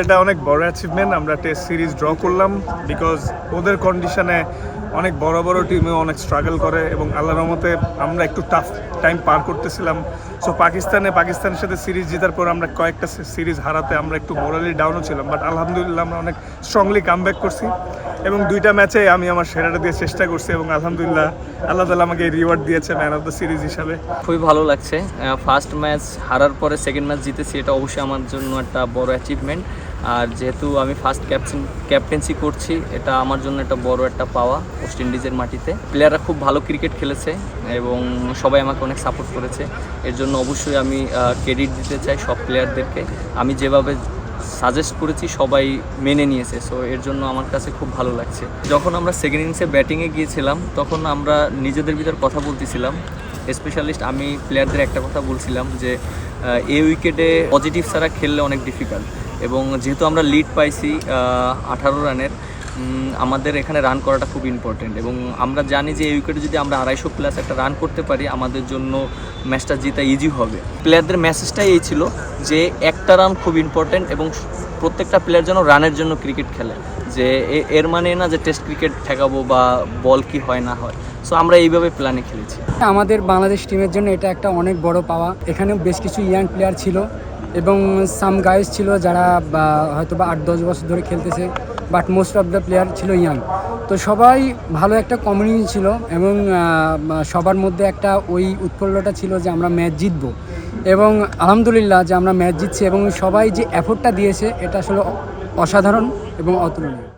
এটা অনেক বড় অ্যাচিভমেন্ট। আমরা টেস্ট সিরিজ ড্র করলাম বিকজ ওদের কন্ডিশনে অনেক বড় বড় টিমেও অনেক স্ট্রাগল করে এবং আল্লাহর রহমতে আমরা একটু টাফ টাইম পার করতেছিলাম। সো পাকিস্তানের সাথে সিরিজ জেতার পর আমরা কয়েকটা সিরিজ হারাতে আমরা একটু মোরালি ডাউনও ছিলাম, বাট আলহামদুলিল্লাহ আমরা অনেক স্ট্রংলি কামব্যাক করছি এবং দুইটা ম্যাচে আমি আমার সেরাটা দিয়ে চেষ্টা করছি এবং আলহামদুলিল্লাহ আল্লাহ তাআলা আমাকে রিওয়ার্ড দিয়েছে ম্যান অফ দ্য সিরিজ হিসাবে। খুবই ভালো লাগছে। ফার্স্ট ম্যাচ হারার পরে সেকেন্ড ম্যাচ জিতেছি, এটা অবশ্যই আমার জন্য একটা বড় অ্যাচিভমেন্ট। আর যেহেতু আমি ফার্স্ট ক্যাপ্টেন্সি করছি, এটা আমার জন্য একটা বড় একটা পাওয়া ওয়েস্ট ইন্ডিজের মাটিতে। প্লেয়াররা খুব ভালো ক্রিকেট খেলেছে এবং সবাই আমাকে অনেক সাপোর্ট করেছে, এর জন্য অবশ্যই আমি ক্রেডিট দিতে চাই সব প্লেয়ারদেরকে। আমি যেভাবে সাজেস্ট করেছি সবাই মেনে নিয়েছে, সো এর জন্য আমার কাছে খুব ভালো লাগছে। যখন আমরা সেকেন্ড ইনিংসে ব্যাটিংয়ে গিয়েছিলাম তখন আমরা নিজেদের ভিতর কথা বলতেছিলাম, স্পেশালিস্ট আমি প্লেয়ারদের একটা কথা বলছিলাম যে এই উইকেটে পজিটিভ ছাড়া খেললে অনেক ডিফিকাল্ট, এবং যেহেতু আমরা লিড পাইছি 18 রানের, আমাদের এখানে রান করাটা খুব ইম্পর্টেন্ট এবং আমরা জানি যে এই উইকেটে যদি আমরা 250+ একটা রান করতে পারি আমাদের জন্য ম্যাচটা জেতা ইজি হবে। প্লেয়ারদের মেসেজটাই এই ছিল যে একটা রান খুব ইম্পর্টেন্ট এবং প্রত্যেকটা প্লেয়ার যেন রানের জন্য ক্রিকেট খেলে, যে এর মানে না যে টেস্ট ক্রিকেট ঠেকাবো বা বল কি হয় না হয়। সো আমরা এইভাবে প্ল্যানে খেলেছি। আমাদের বাংলাদেশ টিমের জন্য এটা একটা অনেক বড় পাওয়া। এখানে বেশ কিছু ইয়াং প্লেয়ার ছিল এবং সাম গাইজ ছিল যারা হয়তো বা 8-10 বছর ধরে খেলতেছে, but most of the player ছিল ইয়াং। তো সবাই ভালো একটা কমিউনিটি ছিল এবং সবার মধ্যে একটা ওই উৎফুল্লতা ছিল যে আমরা ম্যাচ জিতবো, এবং আলহামদুলিল্লাহ যে আমরা ম্যাচ জিতছি এবং সবাই যে এফোর্টটা দিয়েছে এটা আসলে অসাধারণ এবং অতুলনীয়।